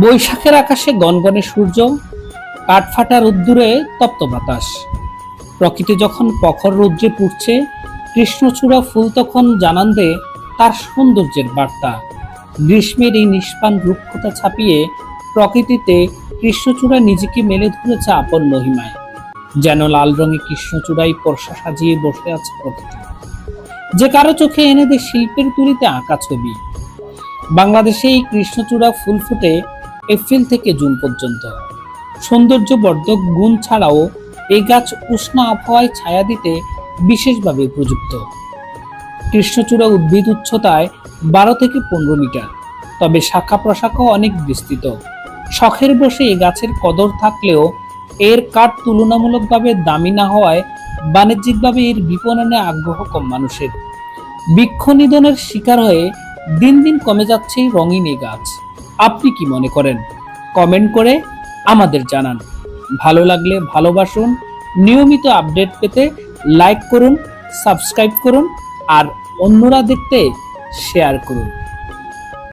বৈশাখের আকাশে গনগনে সূর্য, কাঠফাটা রোদ্দুরে তপ্ত বাতাস। প্রকৃতি যখন প্রখর রৌদ্রে পুড়ছে, কৃষ্ণচূড়া ফুল তখন জানান দেয় তার সৌন্দর্যের বার্তা। গ্রীষ্মের এই নিষ্পান রুক্ষতা ছাপিয়ে প্রকৃতিতে কৃষ্ণচূড়া নিজেকে মেলে ধরেছে আপন মহিমায়। যেন লাল রঙে কৃষ্ণচূড়ায় পরশা সাজিয়ে বসে আছে প্রকৃতি, যে কারো চোখে এনে দেয় শিল্পের তুলিতে আঁকা ছবি। বাংলাদেশে এই কৃষ্ণচূড়া ফুল ফুটে এপ্রিল থেকে জুন পর্যন্ত। সৌন্দর্যবর্ধক গুণ ছাড়াও এই গাছ উষ্ণ আবহাওয়ায় ছায়া দিতে বিশেষভাবে উপযুক্ত। কৃষ্ণচূড়া উদ্ভিদ উচ্চতায় 12 থেকে 15 মিটার, তবে শাখা প্রশাখা অনেক বিস্তৃত। শখের বসে এই গাছের কদর থাকলেও এর কাঠ তুলনামূলকভাবে দামি না হওয়ায় বাণিজ্যিকভাবে এর বিপণনে আগ্রহ কম মানুষের। বৃক্ষ নিধনের শিকার হয়ে দিন দিন কমে যাচ্ছে এই রঙিন এই গাছ। আপনি কি মনে করেন? কমেন্ট করে আমাদের জানান। ভালো লাগলে ভালোবাসুন। নিয়মিত আপডেট পেতে লাইক করুন, সাবস্ক্রাইব করুন আর অন্যরা দেখতে শেয়ার করুন।